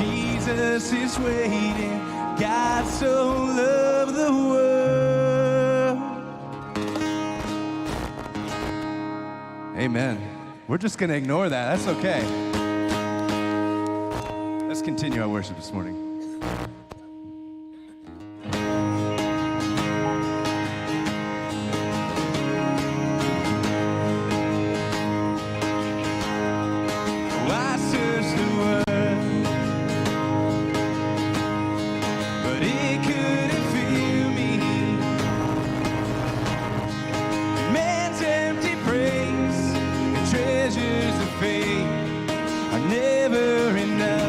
Jesus is waiting. God so loved the world. Amen. We're just going to ignore that. That's okay. Let's continue our worship this morning. I searched the world, but it couldn't fill me. Man's empty praise and treasures of faith are never enough.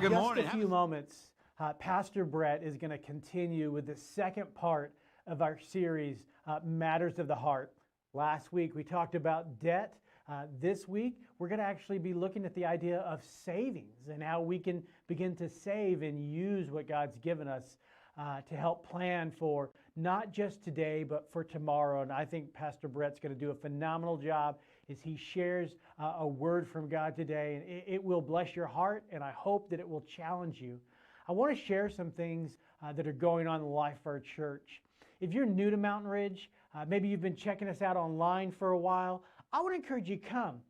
Good just morning. a few moments, Pastor Brett is going to continue with the second part of our series, Matters of the Heart. Last week we talked about debt. This week we're going to actually be looking at the idea of savings and how we can begin to save and use what God's given us to help plan for not just today, but for tomorrow. And I think Pastor Brett's going to do a phenomenal job as he shares a word from God today. And it will bless your heart, and I hope that it will challenge you. I want to share some things that are going on in the life of our church. If you're new to Mountain Ridge, maybe you've been checking us out online for a while, I would encourage you come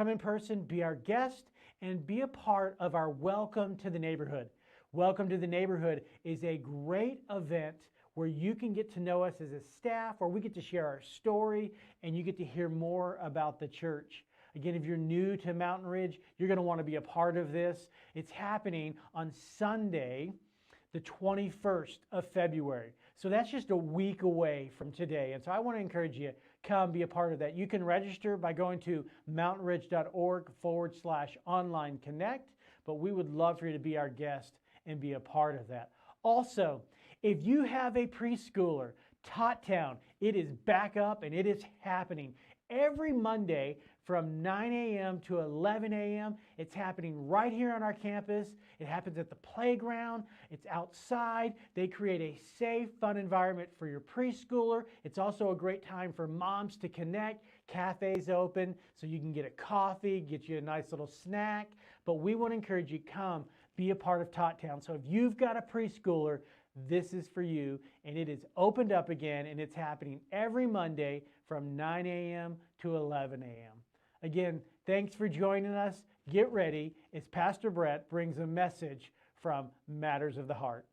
in person, be our guest, and be a part of our Welcome to the Neighborhood. Welcome to the Neighborhood is a great event where you can get to know us as a staff, or we get to share our story, and you get to hear more about the church. Again, if you're new to Mountain Ridge, you're going to want to be a part of this. It's happening on Sunday, the 21st of February. So that's just a week away from today. And so I want to encourage you, come be a part of that. You can register by going to mountainridge.org/online connect, but we would love for you to be our guest and be a part of that. Also, if you have a preschooler, Tot Town, it is back up and it is happening. Every Monday from 9 a.m. to 11 a.m. It's happening right here on our campus. It happens at the playground. It's outside. They create a safe, fun environment for your preschooler. It's also a great time for moms to connect. Cafe's open so you can get a coffee, get you a nice little snack. But we want to encourage you, come be a part of Tot Town. So if you've got a preschooler, this is for you, and it is opened up again, and it's happening every Monday from 9 a.m. to 11 a.m. Again, thanks for joining us. Get ready as Pastor Brett brings a message from Matters of the Heart.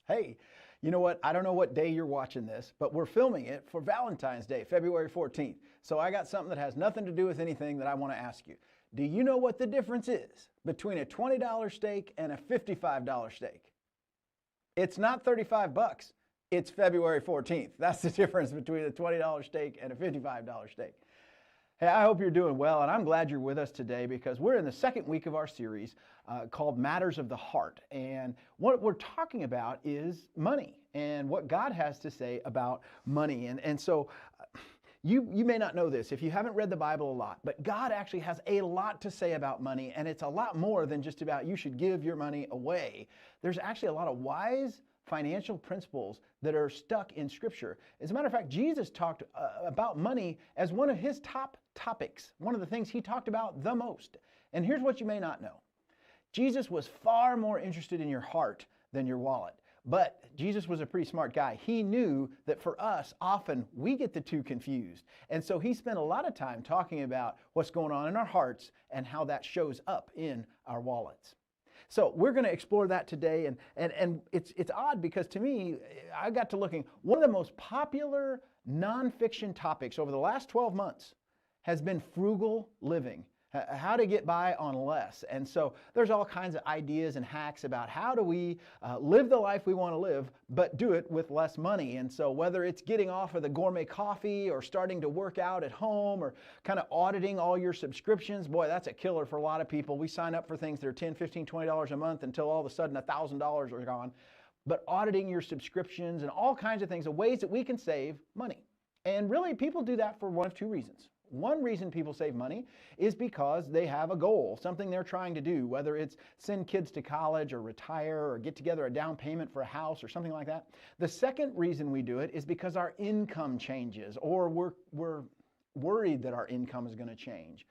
Hey, you know what? I don't know what day you're watching this, but we're filming it for Valentine's Day, February 14th. So I got something that has nothing to do with anything that I want to ask you. Do you know what the difference is between a $20 steak and a $55 steak? It's not 35 bucks. It's February 14th. That's the difference between a $20 steak and a $55 steak. Hey, I hope you're doing well, and I'm glad you're with us today because we're in the second week of our series called Matters of the Heart. And what we're talking about is money and what God has to say about money. And so you may not know this if you haven't read the Bible a lot, but God actually has a lot to say about money, and it's a lot more than just about you should give your money away. There's actually a lot of wise financial principles that are stuck in Scripture. As a matter of fact, Jesus talked about money as one of his top topics, one of the things he talked about the most. And here's what you may not know. Jesus was far more interested in your heart than your wallet. But Jesus was a pretty smart guy. He knew that for us, often we get the two confused. And so he spent a lot of time talking about what's going on in our hearts and how that shows up in our wallets. So we're going to explore that today, and it's odd because to me, I got to looking, one of the most popular nonfiction topics over the last 12 months has been frugal living, how to get by on less. And so there's all kinds of ideas and hacks about how do we live the life we want to live, but do it with less money. And so whether it's getting off of the gourmet coffee or starting to work out at home or kind of auditing all your subscriptions, boy, that's a killer for a lot of people. We sign up for things that are $10, $15, $20 a month until all of a sudden $1,000 are gone. But auditing your subscriptions and all kinds of things are ways that we can save money. And really, people do that for one of two reasons. One reason people save money is because they have a goal, something they're trying to do, whether it's send kids to college or retire or get together a down payment for a house or something like that. The second reason we do it is because our income changes or we're worried that our income is going to change.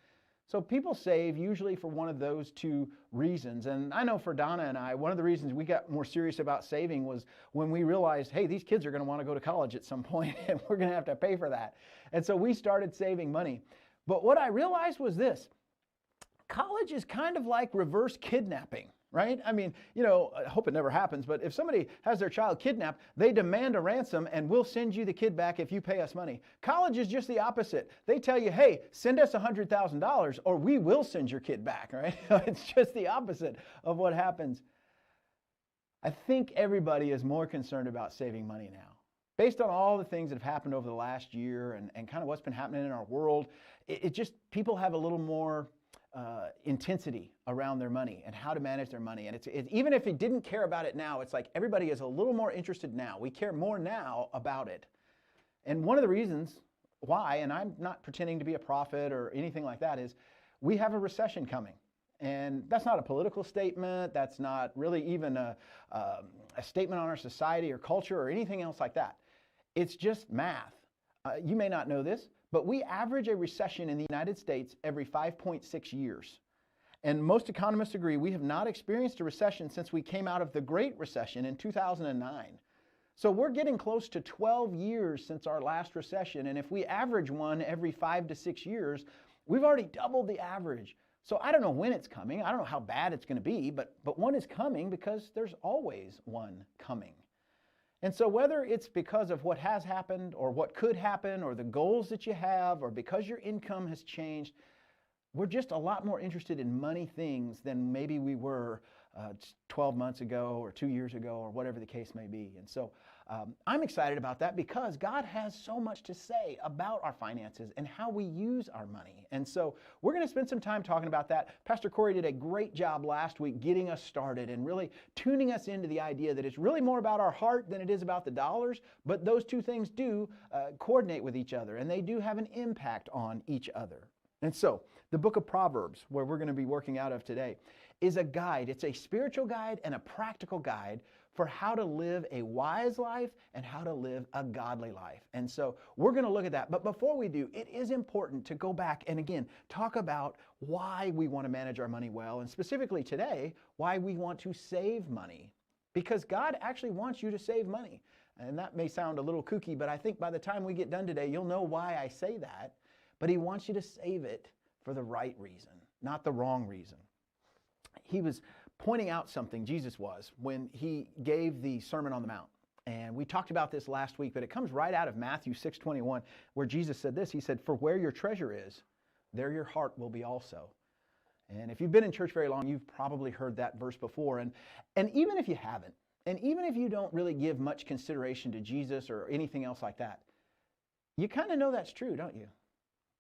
So people save usually for one of those two reasons. And I know for Donna and I, one of the reasons we got more serious about saving was when we realized, hey, these kids are going to want to go to college at some point and we're going to have to pay for that. And so we started saving money. But what I realized was this. college is kind of like reverse kidnapping, right? I mean, I hope it never happens, but if somebody has their child kidnapped, they demand a ransom and we'll send you the kid back if you pay us money. College is just the opposite. They tell you, hey, send us $100,000 or we will send your kid back, right? It's just the opposite of what happens. I think everybody is more concerned about saving money now. Based on all the things that have happened over the last year and kind of what's been happening in our world, it just, people have a little more intensity around their money and how to manage their money. And even if it didn't care about it now, it's like everybody is a little more interested now. We care more now about it. And one of the reasons why, and I'm not pretending to be a prophet or anything like that, is we have a recession coming. And that's not a political statement. That's not really even a statement on our society or culture or anything else like that. It's just math. You may not know this, but we average a recession in the United States every 5.6 years. And most economists agree we have not experienced a recession since we came out of the Great Recession in 2009. So we're getting close to 12 years since our last recession. And if we average one every 5 to 6 years, we've already doubled the average. So I don't know when it's coming. I don't know how bad it's going to be, but one is coming because there's always one coming. And so whether it's because of what has happened or what could happen or the goals that you have or because your income has changed, we're just a lot more interested in money things than maybe we were 12 months ago or 2 years ago or whatever the case may be. And so I'm excited about that because God has so much to say about our finances and how we use our money. And so we're going to spend some time talking about that. Pastor Corey did a great job last week getting us started and really tuning us into the idea that it's really more about our heart than it is about the dollars, but those two things do coordinate with each other and they do have an impact on each other. And so the book of Proverbs, where we're going to be working out of today, is a guide. It's a spiritual guide and a practical guide for how to live a wise life and how to live a godly life. And so we're going to look at that. But before we do, it is important to go back and again, talk about why we want to manage our money well, and specifically today, why we want to save money. Because God actually wants you to save money. And that may sound a little kooky, but I think by the time we get done today, you'll know why I say that. But He wants you to save it for the right reason, not the wrong reason. He was pointing out something, Jesus was, when He gave the Sermon on the Mount. And we talked about this last week, but it comes right out of Matthew 6:21, where Jesus said this. He said, "For where your treasure is, there your heart will be also." And if you've been in church very long, you've probably heard that verse before. And even if you haven't, and even if you don't really give much consideration to Jesus or anything else like that, you kind of know that's true, don't you?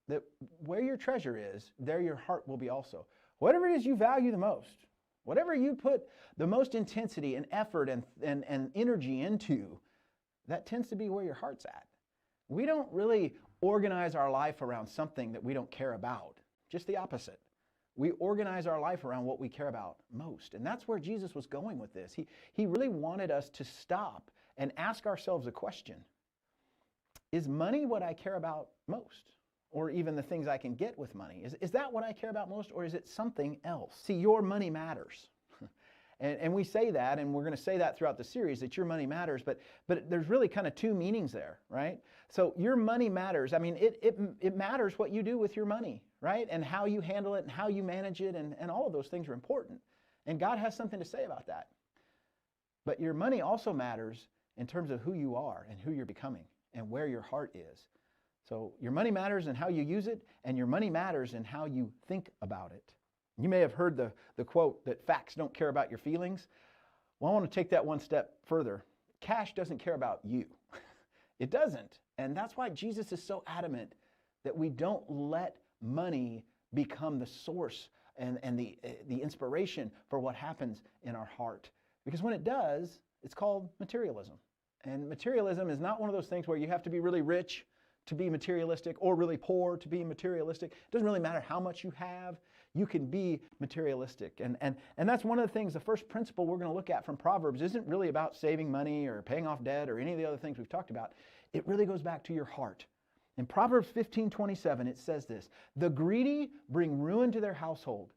That where your treasure is, there your heart will be also. Whatever it is you value the most, whatever you put the most intensity and effort and energy into, that tends to be where your heart's at. We don't really organize our life around something that we don't care about. Just the opposite. We organize our life around what we care about most. And that's where Jesus was going with this. He really wanted us to stop and ask ourselves a question. Is money what I care about most? Or even the things I can get with money? Is that what I care about most, or is it something else? See, your money matters. and we say that, and we're going to say that throughout the series, that your money matters, but there's really kind of two meanings there, right? So your money matters. I mean, it matters what you do with your money, right? And how you handle it and how you manage it, and all of those things are important. And God has something to say about that. But your money also matters in terms of who you are and who you're becoming and where your heart is. So your money matters in how you use it, and your money matters in how you think about it. You may have heard the quote that facts don't care about your feelings. Well, I want to take that one step further. Cash doesn't care about you. It doesn't. And that's why Jesus is so adamant that we don't let money become the source and the inspiration for what happens in our heart. Because when it does, it's called materialism. And materialism is not one of those things where you have to be really rich to be materialistic or really poor to be materialistic. It doesn't really matter how much you have. You can be materialistic. And that's one of the things, the first principle we're going to look at from Proverbs isn't really about saving money or paying off debt or any of the other things we've talked about. It really goes back to your heart. In Proverbs 15:27, it says this: "The greedy bring ruin to their household,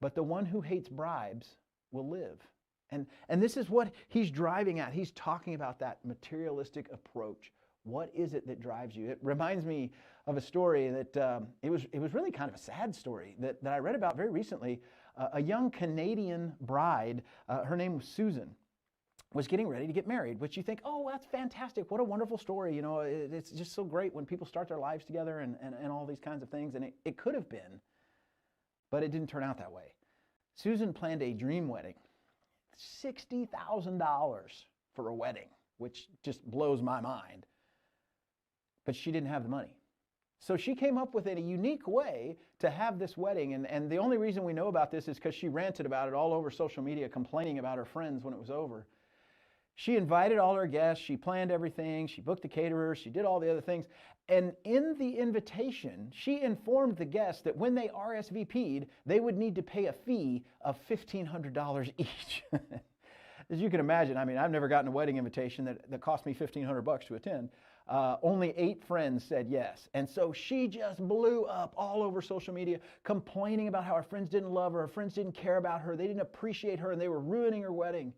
but the one who hates bribes will live." And this is what he's driving at. He's talking about that materialistic approach. What is it that drives you? It reminds me of a story that it was really kind of a sad story that I read about very recently. A young Canadian bride, her name was Susan, was getting ready to get married, which you think, oh, that's fantastic. What a wonderful story. You know, it's just so great when people start their lives together and all these kinds of things. And it could have been, but it didn't turn out that way. Susan planned a dream wedding, $60,000 for a wedding, which just blows my mind. But she didn't have the money. So she came up with a unique way to have this wedding. And the only reason we know about this is because she ranted about it all over social media, complaining about her friends when it was over. She invited all her guests. She planned everything. She booked the caterers. She did all the other things. And in the invitation, she informed the guests that when they RSVP'd, they would need to pay a fee of $1,500 each. As you can imagine, I mean, I've never gotten a wedding invitation that cost me $1,500 to attend. Only 8 friends said yes. And so she just blew up all over social media, complaining about how her friends didn't love her friends didn't care about her, they didn't appreciate her, and they were ruining her wedding.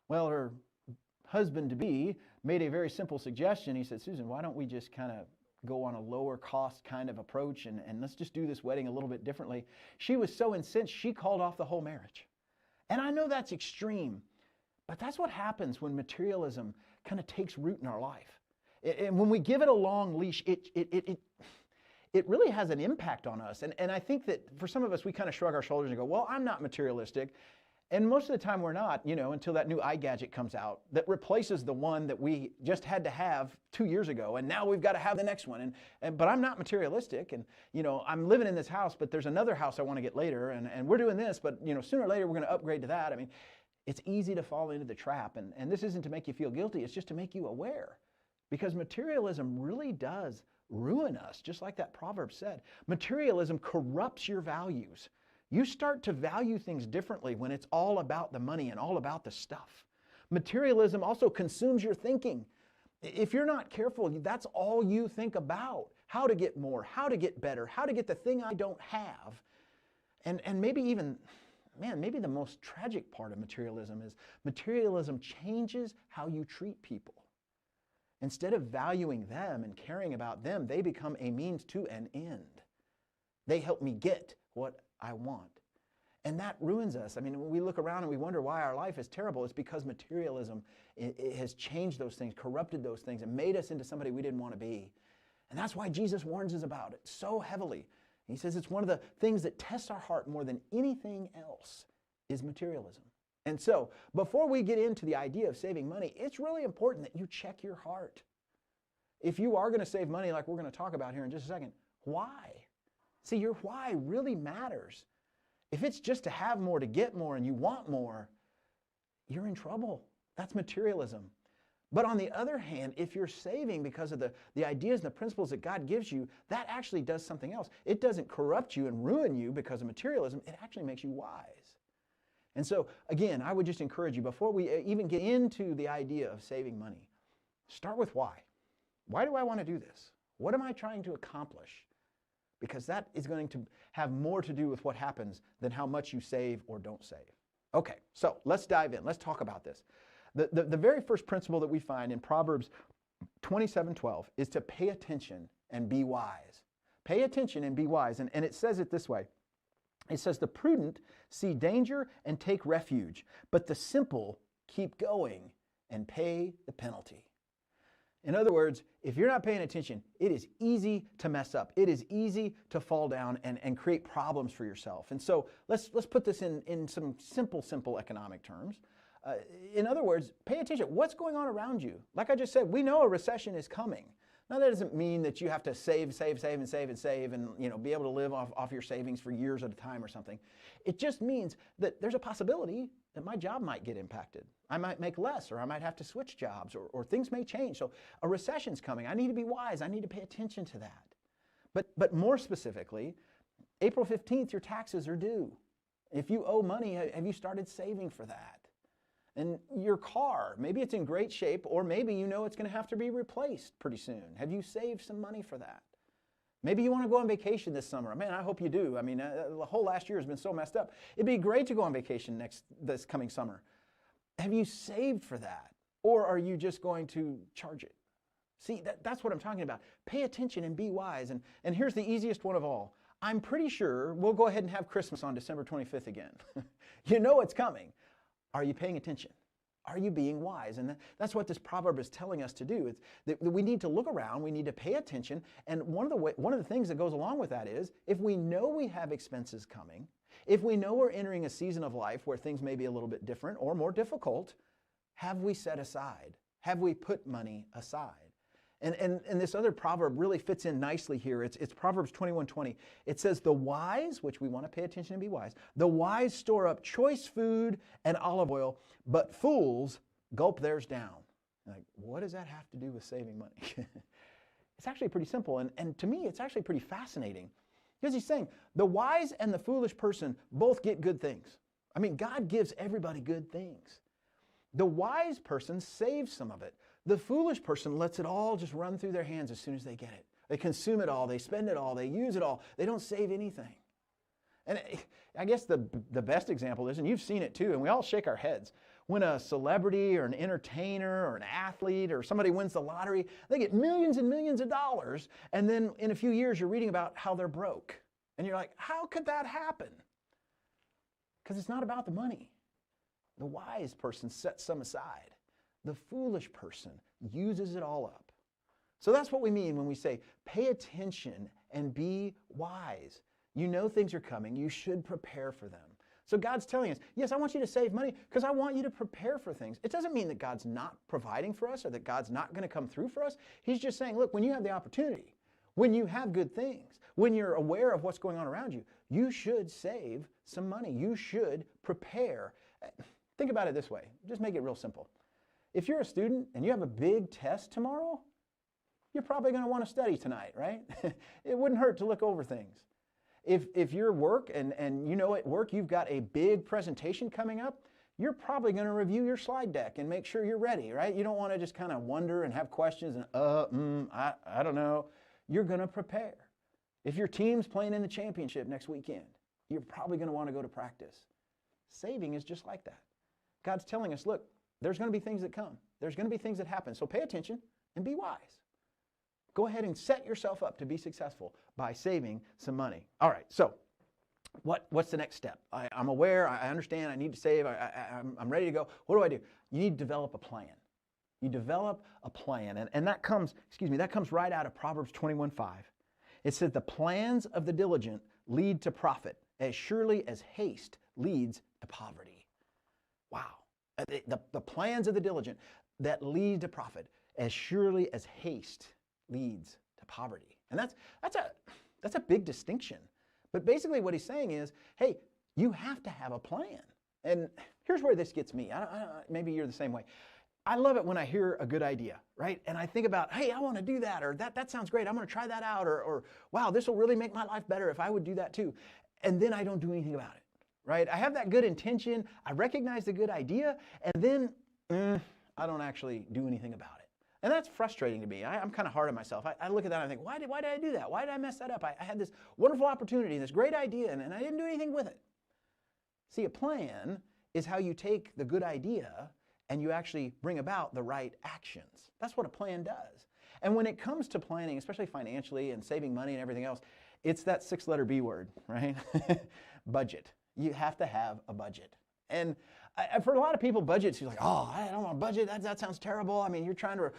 Well, her husband-to-be made a very simple suggestion. He said, Susan, why don't we just kind of go on a lower cost kind of approach and let's just do this wedding a little bit differently. She was so incensed, she called off the whole marriage. And I know that's extreme, but that's what happens when materialism kind of takes root in our life. And when we give it a long leash, it really has an impact on us. And I think that for some of us, we kind of shrug our shoulders and go, well, I'm not materialistic. And most of the time we're not, you know, until that new iGadget comes out that replaces the one that we just had to have 2 years ago. And now we've got to have the next one. But I'm not materialistic. And, you know, I'm living in this house, but there's another house I want to get later. And we're doing this, but, you know, sooner or later we're going to upgrade to that. I mean, it's easy to fall into the trap. And this isn't to make you feel guilty. It's just to make you aware. Because materialism really does ruin us, just like that proverb said. Materialism corrupts your values. You start to value things differently when it's all about the money and all about the stuff. Materialism also consumes your thinking. If you're not careful, that's all you think about. How to get more, how to get better, how to get the thing I don't have. And maybe even, man, maybe the most tragic part of materialism is materialism changes how you treat people. Instead of valuing them and caring about them, they become a means to an end. They help me get what I want. And that ruins us. I mean, when we look around and we wonder why our life is terrible, it's because materialism it has changed those things, corrupted those things, and made us into somebody we didn't want to be. And that's why Jesus warns us about it so heavily. He says it's one of the things that tests our heart more than anything else is materialism. And so, before we get into the idea of saving money, it's really important that you check your heart. If you are going to save money, like we're going to talk about here in just a second, why? See, your why really matters. If it's just to have more, to get more, and you want more, you're in trouble. That's materialism. But on the other hand, if you're saving because of the ideas and the principles that God gives you, that actually does something else. It doesn't corrupt you and ruin you because of materialism. It actually makes you wise. And so, again, I would just encourage you, before we even get into the idea of saving money, start with why. Why do I want to do this? What am I trying to accomplish? Because that is going to have more to do with what happens than how much you save or don't save. Okay, so let's dive in. Let's talk about this. The very first principle that we find in Proverbs 27:12 is to pay attention and be wise. Pay attention and be wise. And it says it this way. It says, the prudent see danger and take refuge, but the simple keep going and pay the penalty. In other words, if you're not paying attention, it is easy to mess up. It is easy to fall down and create problems for yourself. And so let's put this in some simple economic terms. In other words, pay attention. What's going on around you? Like I just said, we know a recession is coming. Now, that doesn't mean that you have to save and you know, be able to live off your savings for years at a time or something. It just means that there's a possibility that my job might get impacted. I might make less, or I might have to switch jobs, or things may change. So a recession's coming. I need to be wise. I need to pay attention to that. But more specifically, April 15th, your taxes are due. If you owe money, have you started saving for that? And your car, maybe it's in great shape, or maybe you know it's going to have to be replaced pretty soon. Have you saved some money for that? Maybe you want to go on vacation this summer. Man, I hope you do. I mean, the whole last year has been so messed up. It'd be great to go on vacation this coming summer. Have you saved for that? Or are you just going to charge it? See, that's what I'm talking about. Pay attention and be wise. And here's the easiest one of all. I'm pretty sure we'll go ahead and have Christmas on December 25th again. You know it's coming. Are you paying attention? Are you being wise? And that's what this proverb is telling us to do. It's that we need to look around, we need to pay attention, and one of the things that goes along with that is, if we know we have expenses coming, if we know we're entering a season of life where things may be a little bit different or more difficult, have we set aside? Have we put money aside? And this other proverb really fits in nicely here. It's Proverbs 21:20. It says, the wise, which we want to pay attention and be wise, the wise store up choice food and olive oil, but fools gulp theirs down. Like, what does that have to do with saving money? It's actually pretty simple. And to me, it's actually pretty fascinating. Because he's saying, the wise and the foolish person both get good things. I mean, God gives everybody good things. The wise person saves some of it. The foolish person lets it all just run through their hands as soon as they get it. They consume it all, they spend it all, they use it all. They don't save anything. And I guess the best example is, and you've seen it too, and we all shake our heads, when a celebrity or an entertainer or an athlete or somebody wins the lottery, they get millions and millions of dollars, and then in a few years you're reading about how they're broke. And you're like, how could that happen? Because it's not about the money. The wise person sets some aside. The foolish person uses it all up. So that's what we mean when we say, pay attention and be wise. You know things are coming. You should prepare for them. So God's telling us, yes, I want you to save money because I want you to prepare for things. It doesn't mean that God's not providing for us or that God's not going to come through for us. He's just saying, look, when you have the opportunity, when you have good things, when you're aware of what's going on around you, you should save some money. You should prepare. Think about it this way. Just make it real simple. If you're a student and you have a big test tomorrow, you're probably going to want to study tonight, right? It wouldn't hurt to look over things. If you're work and you know at work you've got a big presentation coming up, you're probably going to review your slide deck and make sure you're ready, right? You don't want to just kind of wonder and have questions and, I don't know. You're going to prepare. If your team's playing in the championship next weekend, you're probably going to want to go to practice. Saving is just like that. God's telling us, look, there's going to be things that come. There's going to be things that happen. So pay attention and be wise. Go ahead and set yourself up to be successful by saving some money. All right, so what's the next step? I'm aware, I understand, I need to save, I'm ready to go. What do? You need to develop a plan. You develop a plan, and that comes right out of Proverbs 21:5. It says, the plans of the diligent lead to profit, as surely as haste leads to poverty. Wow. The plans of the diligent that lead to profit, as surely as haste leads to poverty. And that's a big distinction. But basically what he's saying is, hey, you have to have a plan. And here's where this gets me. Maybe you're the same way. I love it when I hear a good idea, right? And I think about, hey, I want to do that, or that sounds great. I'm going to try that out, or wow, this will really make my life better if I would do that too. And then I don't do anything about it, right? I have that good intention. I recognize the good idea, and then I don't actually do anything about it. And that's frustrating to me. I'm kind of hard on myself. I look at that and I think, why did I do that? Why did I mess that up? I had this wonderful opportunity, this great idea, and I didn't do anything with it. See, a plan is how you take the good idea and you actually bring about the right actions. That's what a plan does. And when it comes to planning, especially financially and saving money and everything else, it's that 6-letter B word, right? Budget. You have to have a budget. And for a lot of people, budgets, you're like, oh, I don't want a budget. That sounds terrible. I mean, you're trying to,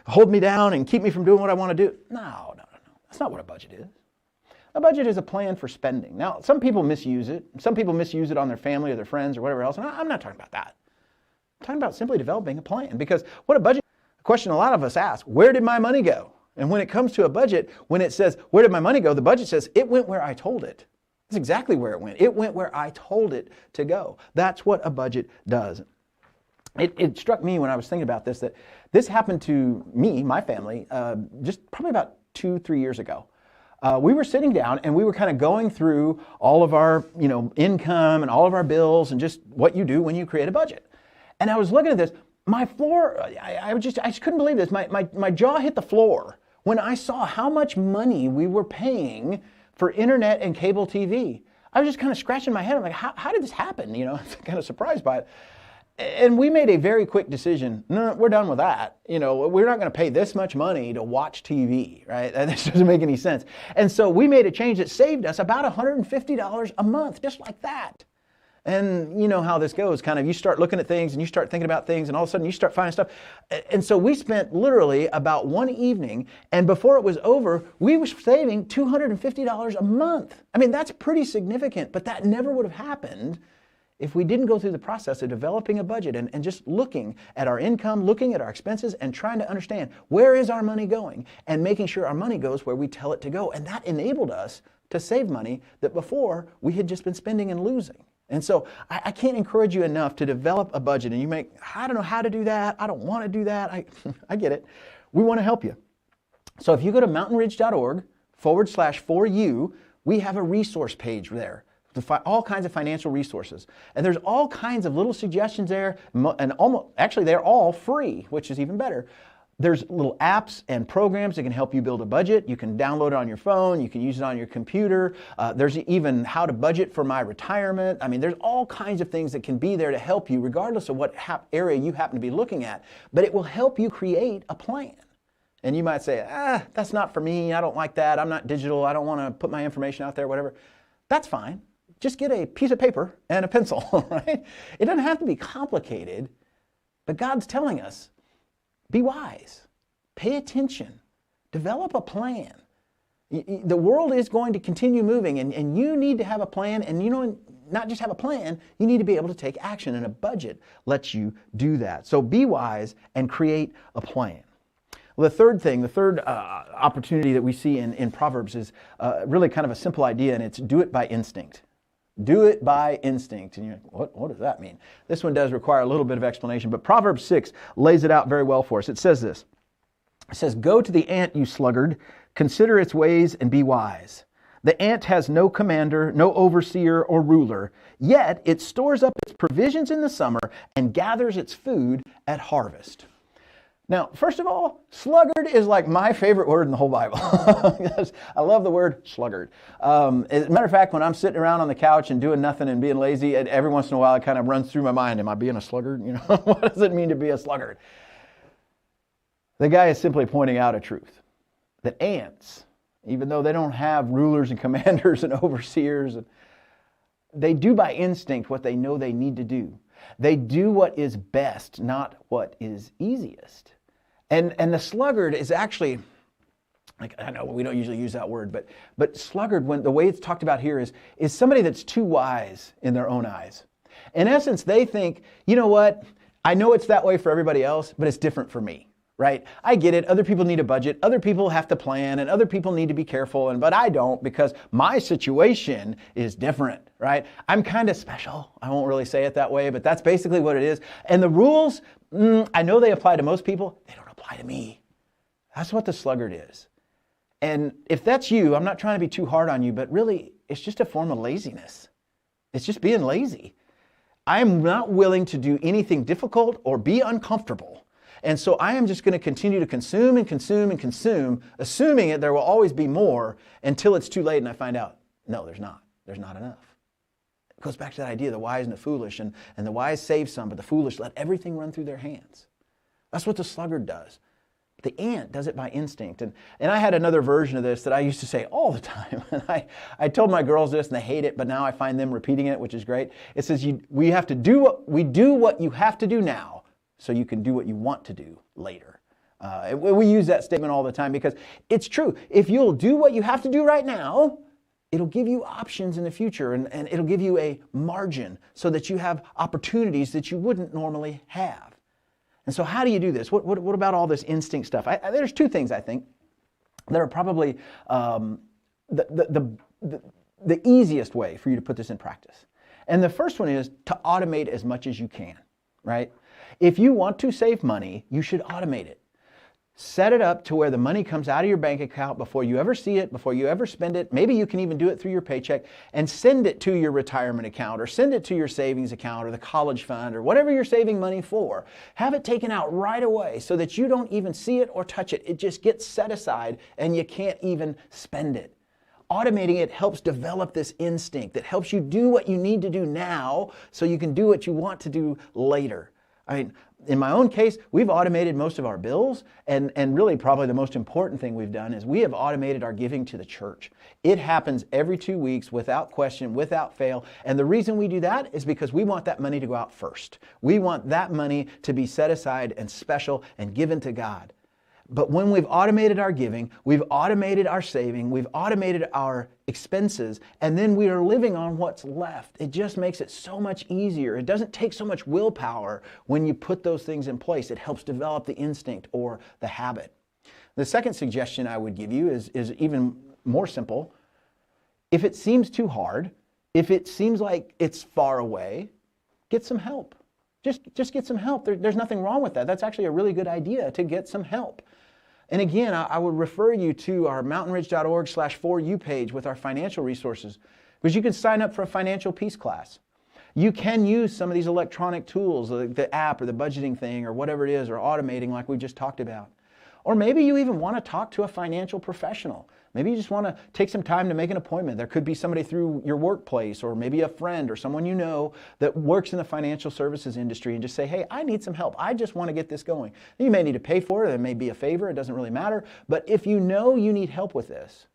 hold me down and keep me from doing what I want to do. No. That's not what a budget is. A budget is a plan for spending. Now, some people misuse it. Some people misuse it on their family or their friends or whatever else. And I'm not talking about that. I'm talking about simply developing a plan. Because what a question a lot of us ask, where did my money go? And when it comes to a budget, when it says, where did my money go? The budget says, it went where I told it. That's exactly where it went. It went where I told it to go. That's what a budget does. It struck me when I was thinking about this that this happened to me, my family, just probably about 2-3 years ago. We were sitting down and we were kind of going through all of our, income and all of our bills and just what you do when you create a budget. And I was looking at this. My floor, I just couldn't believe this. My jaw hit the floor when I saw how much money we were paying for internet and cable TV. I was just kind of scratching my head. I'm like, how did this happen? I was kind of surprised by it. And we made a very quick decision. No, we're done with that. We're not going to pay this much money to watch TV, right? That just doesn't make any sense. And so we made a change that saved us about $150 a month, just like that. And you know how this goes, kind of, you start looking at things and you start thinking about things and all of a sudden you start finding stuff. And so we spent literally about one evening, and before it was over, we were saving $250 a month. I mean, that's pretty significant, but that never would have happened if we didn't go through the process of developing a budget and just looking at our income, looking at our expenses, and trying to understand where is our money going and making sure our money goes where we tell it to go. And that enabled us to save money that before we had just been spending and losing. And so I can't encourage you enough to develop a budget. And you may, I don't know how to do that. I don't want to do that. I get it. We want to help you. So if you go to mountainridge.org/4U, we have a resource page there. All kinds of financial resources. And there's all kinds of little suggestions there, and actually they're all free, which is even better. There's little apps and programs that can help you build a budget. You can download it on your phone. You can use it on your computer. There's even how to budget for my retirement. I mean, there's all kinds of things that can be there to help you regardless of what area you happen to be looking at. But it will help you create a plan. And you might say, that's not for me. I don't like that. I'm not digital. I don't want to put my information out there, whatever. That's fine. Just get a piece of paper and a pencil, right? It doesn't have to be complicated, but God's telling us, be wise, pay attention, develop a plan. The world is going to continue moving, and you need to have a plan, and not just have a plan, you need to be able to take action, and a budget lets you do that. So be wise and create a plan. Well, the third opportunity that we see in Proverbs is really kind of a simple idea, and it's do it by instinct. Do it by instinct. And you're like, what does that mean? This one does require a little bit of explanation, but Proverbs 6 lays it out very well for us. It says this. It says, "Go to the ant, you sluggard, consider its ways and be wise. The ant has no commander, no overseer or ruler, yet it stores up its provisions in the summer and gathers its food at harvest." Now, first of all, sluggard is like my favorite word in the whole Bible. I love the word sluggard. As a matter of fact, when I'm sitting around on the couch and doing nothing and being lazy, every once in a while it kind of runs through my mind, am I being a sluggard? What does it mean to be a sluggard? The guy is simply pointing out a truth. That ants, even though they don't have rulers and commanders and overseers, they do by instinct what they know they need to do. They do what is best, not what is easiest. And the sluggard is actually, like, I know we don't usually use that word, but sluggard, when the way it's talked about here is somebody that's too wise in their own eyes. In essence, they think, you know what, I know it's that way for everybody else, but it's different for me, right? I get it. Other people need a budget. Other people have to plan, and other people need to be careful, but I don't because my situation is different, right? I'm kind of special. I won't really say it that way, but that's basically what it is. And the rules, I know they apply to most people. They don't apply to me. That's what the sluggard is. And if that's you, I'm not trying to be too hard on you, but really, it's just a form of laziness. It's just being lazy. I'm not willing to do anything difficult or be uncomfortable. And so I am just going to continue to consume and consume and consume, assuming that there will always be more until it's too late and I find out, no, there's not. There's not enough. It goes back to that idea, the wise and the foolish, and the wise save some, but the foolish let everything run through their hands. That's what the sluggard does. The ant does it by instinct. And I had another version of this that I used to say all the time. And I told my girls this and they hate it, but now I find them repeating it, which is great. It says, we do what you have to do now so you can do what you want to do later. We use that statement all the time because it's true. If you'll do what you have to do right now, it'll give you options in the future and it'll give you a margin so that you have opportunities that you wouldn't normally have. And so how do you do this? What about all this instinct stuff? There's two things, I think, that are probably the easiest way for you to put this in practice. And the first one is to automate as much as you can, right? If you want to save money, you should automate it. Set it up to where the money comes out of your bank account before you ever see it, before you ever spend it. Maybe you can even do it through your paycheck and send it to your retirement account or send it to your savings account or the college fund or whatever you're saving money for. Have it taken out right away so that you don't even see it or touch it. It just gets set aside and you can't even spend it. automating it helps develop this instinct that helps you do what you need to do now so you can do what you want to do later. I mean, in my own case, we've automated most of our bills, and really probably the most important thing we've done is we have automated our giving to the church. It happens every 2 weeks without question, without fail, and the reason we do that is because we want that money to go out first. We want that money to be set aside and special and given to God. But when we've automated our giving, we've automated our saving, we've automated our expenses, and then we are living on what's left. It just makes it so much easier. It doesn't take so much willpower when you put those things in place. It helps develop the instinct or the habit. The second suggestion I would give you is even more simple. If it seems too hard, if it seems like it's far away, get some help. Just get some help. There's nothing wrong with that. That's actually a really good idea, to get some help. And again, I would refer you to our mountainridge.org/4U page with our financial resources, because you can sign up for a financial peace class. You can use some of these electronic tools, the app or the budgeting thing or whatever it is, or automating like we just talked about. Or maybe you even want to talk to a financial professional. Maybe you just want to take some time to make an appointment. There could be somebody through your workplace, or maybe a friend or someone you know that works in the financial services industry, and just say, hey, I need some help. I just want to get this going. You may need to pay for it. It may be a favor. It doesn't really matter. But if you know you need help with this,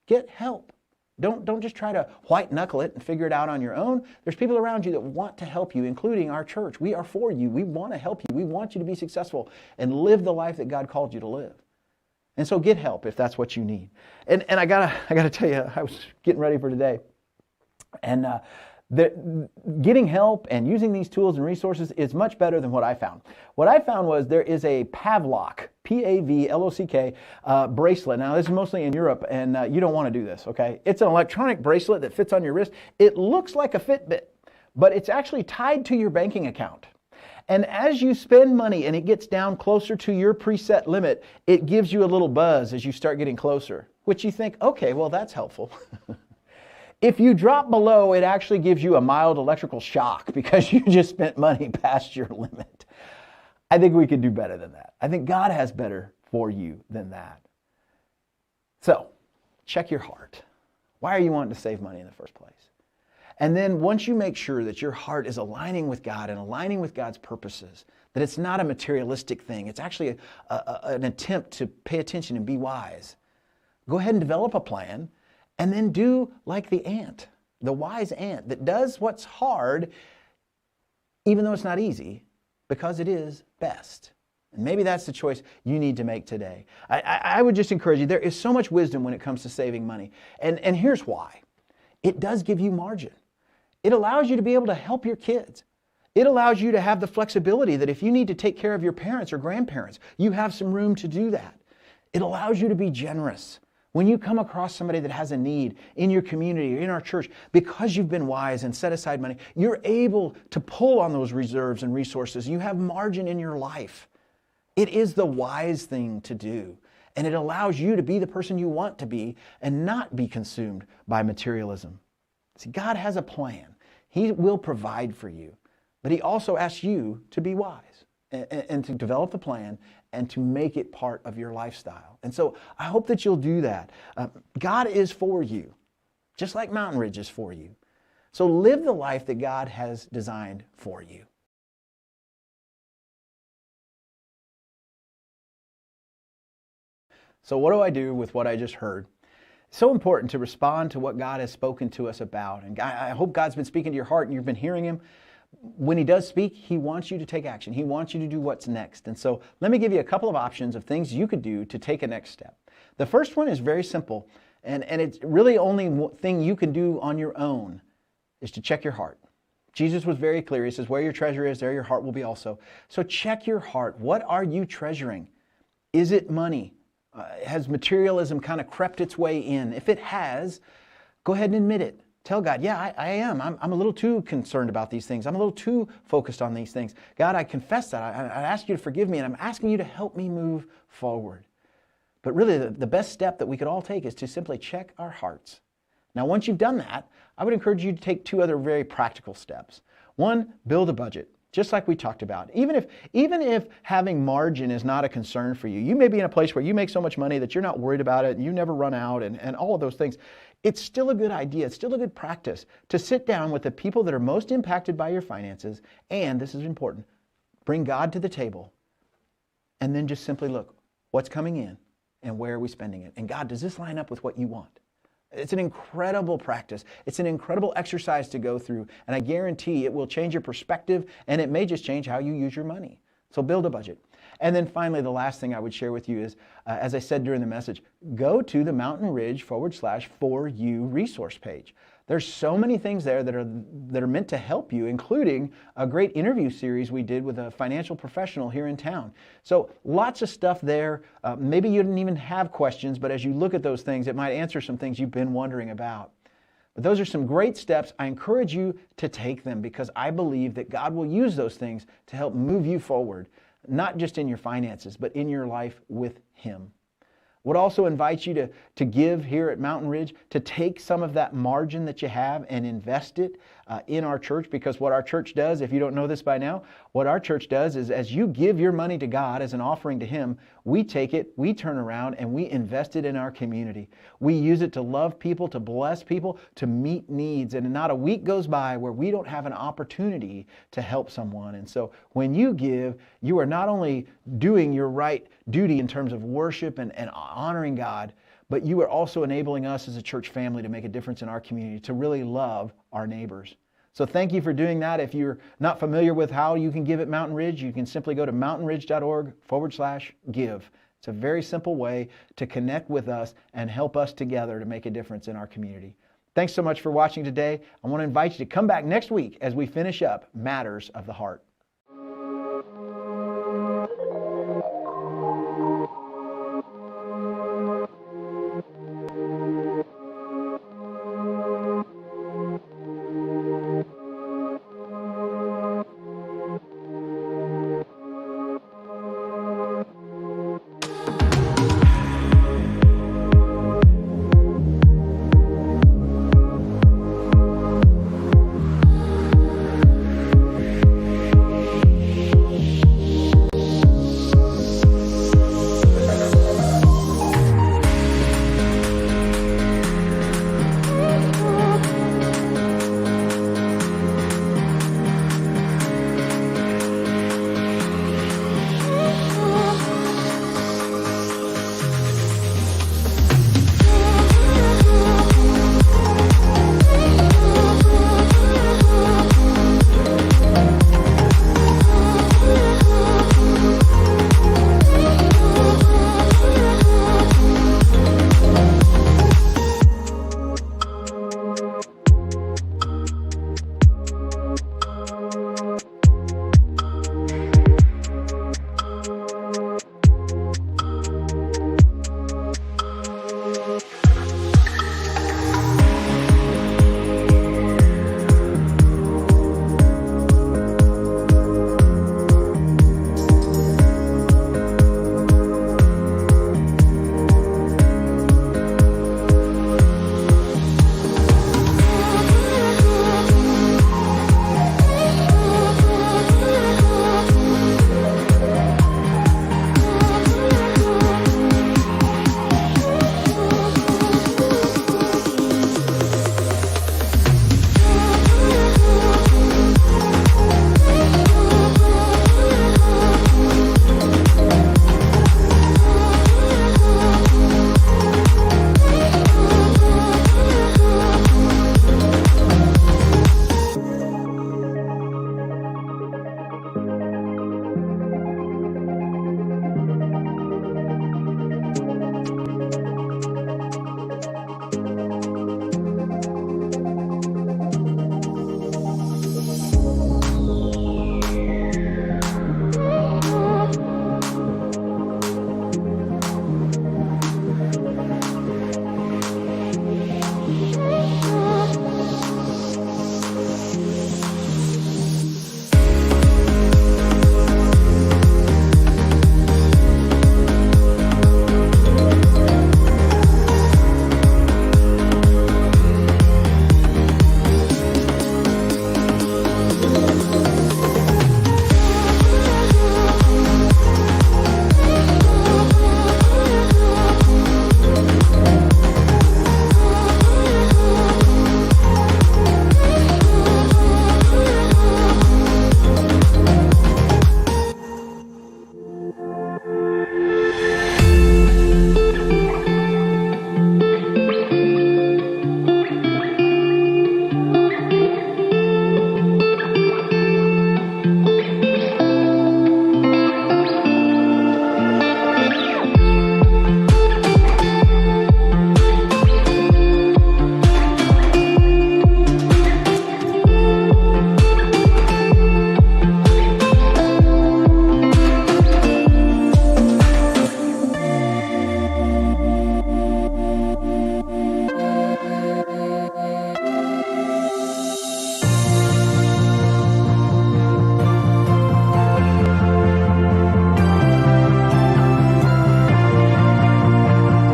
get help. Don't just try to white knuckle it and figure it out on your own. There's people around you that want to help you, including our church. We are for you. We want to help you. We want you to be successful and live the life that God called you to live. And so get help if that's what you need. And I gotta tell you, I was getting ready for today, and getting help and using these tools and resources is much better than what I found. What I found was there is a Pavlok, P-A-V-L-O-C-K, bracelet. Now, this is mostly in Europe, and you don't want to do this, okay? It's an electronic bracelet that fits on your wrist. It looks like a Fitbit, but it's actually tied to your banking account. And as you spend money and it gets down closer to your preset limit, it gives you a little buzz as you start getting closer, which you think, okay, well, that's helpful. If you drop below, it actually gives you a mild electrical shock because you just spent money past your limit. I think we could do better than that. I think God has better for you than that. So, check your heart. Why are you wanting to save money in the first place? And then once you make sure that your heart is aligning with God and aligning with God's purposes, that it's not a materialistic thing, it's actually an attempt to pay attention and be wise, go ahead and develop a plan, and then do like the ant, the wise ant that does what's hard, even though it's not easy, because it is best. And maybe that's the choice you need to make today. I would just encourage you, there is so much wisdom when it comes to saving money. And here's why. It does give you margin. It allows you to be able to help your kids. It allows you to have the flexibility that if you need to take care of your parents or grandparents, you have some room to do that. It allows you to be generous. When you come across somebody that has a need in your community or in our church, because you've been wise and set aside money, you're able to pull on those reserves and resources. You have margin in your life. It is the wise thing to do. And it allows you to be the person you want to be and not be consumed by materialism. See, God has a plan. He will provide for you. But He also asks you to be wise and to develop the plan and to make it part of your lifestyle. And so I hope that you'll do that. God is for you, just like Mountain Ridge is for you. So live the life that God has designed for you. So what do I do with what I just heard? It's so important to respond to what God has spoken to us about. And I hope God's been speaking to your heart and you've been hearing Him. When He does speak, He wants you to take action. He wants you to do what's next. And so let me give you a couple of options of things you could do to take a next step. The first one is very simple, and it's really only thing you can do on your own is to check your heart. Jesus was very clear. He says, where your treasure is, there your heart will be also. So check your heart. What are you treasuring? Is it money? Has materialism kind of crept its way in? If it has, go ahead and admit it. Tell God, yeah, I am. I'm a little too concerned about these things. I'm a little too focused on these things. God, I confess that. I ask you to forgive me, and I'm asking you to help me move forward. But really, the best step that we could all take is to simply check our hearts. Now, once you've done that, I would encourage you to take two other very practical steps. One, build a budget. Just like we talked about. Even if having margin is not a concern for you, you may be in a place where you make so much money that you're not worried about it and you never run out and all of those things. it's still a good idea, it's still a good practice to sit down with the people that are most impacted by your finances, and this is important, bring God to the table, and then just simply look, what's coming in and where are we spending it? And God, does this line up with what you want? It's an incredible practice. It's an incredible exercise to go through, and I guarantee it will change your perspective, and it may just change how you use your money. So build a budget. And then finally, the last thing I would share with you is, as I said during the message, go to the Mountain Ridge /For You resource page. There's so many things there that are meant to help you, including a great interview series we did with a financial professional here in town. So lots of stuff there. Maybe you didn't even have questions, but as you look at those things, it might answer some things you've been wondering about. But those are some great steps. I encourage you to take them because I believe that God will use those things to help move you forward, not just in your finances, but in your life with Him. Would also invite you to give here at Mountain Ridge, to take some of that margin that you have and invest it in our church, because what our church does, if you don't know this by now, what our church does is as you give your money to God as an offering to Him, we take it, we turn around, and we invest it in our community. We use it to love people, to bless people, to meet needs, and not a week goes by where we don't have an opportunity to help someone. And so when you give, you are not only doing your right duty in terms of worship and honoring God, but you are also enabling us as a church family to make a difference in our community, to really love our neighbors. So thank you for doing that. If you're not familiar with how you can give at Mountain Ridge, you can simply go to mountainridge.org/give. It's a very simple way to connect with us and help us together to make a difference in our community. Thanks so much for watching today. I want to invite you to come back next week as we finish up Matters of the Heart.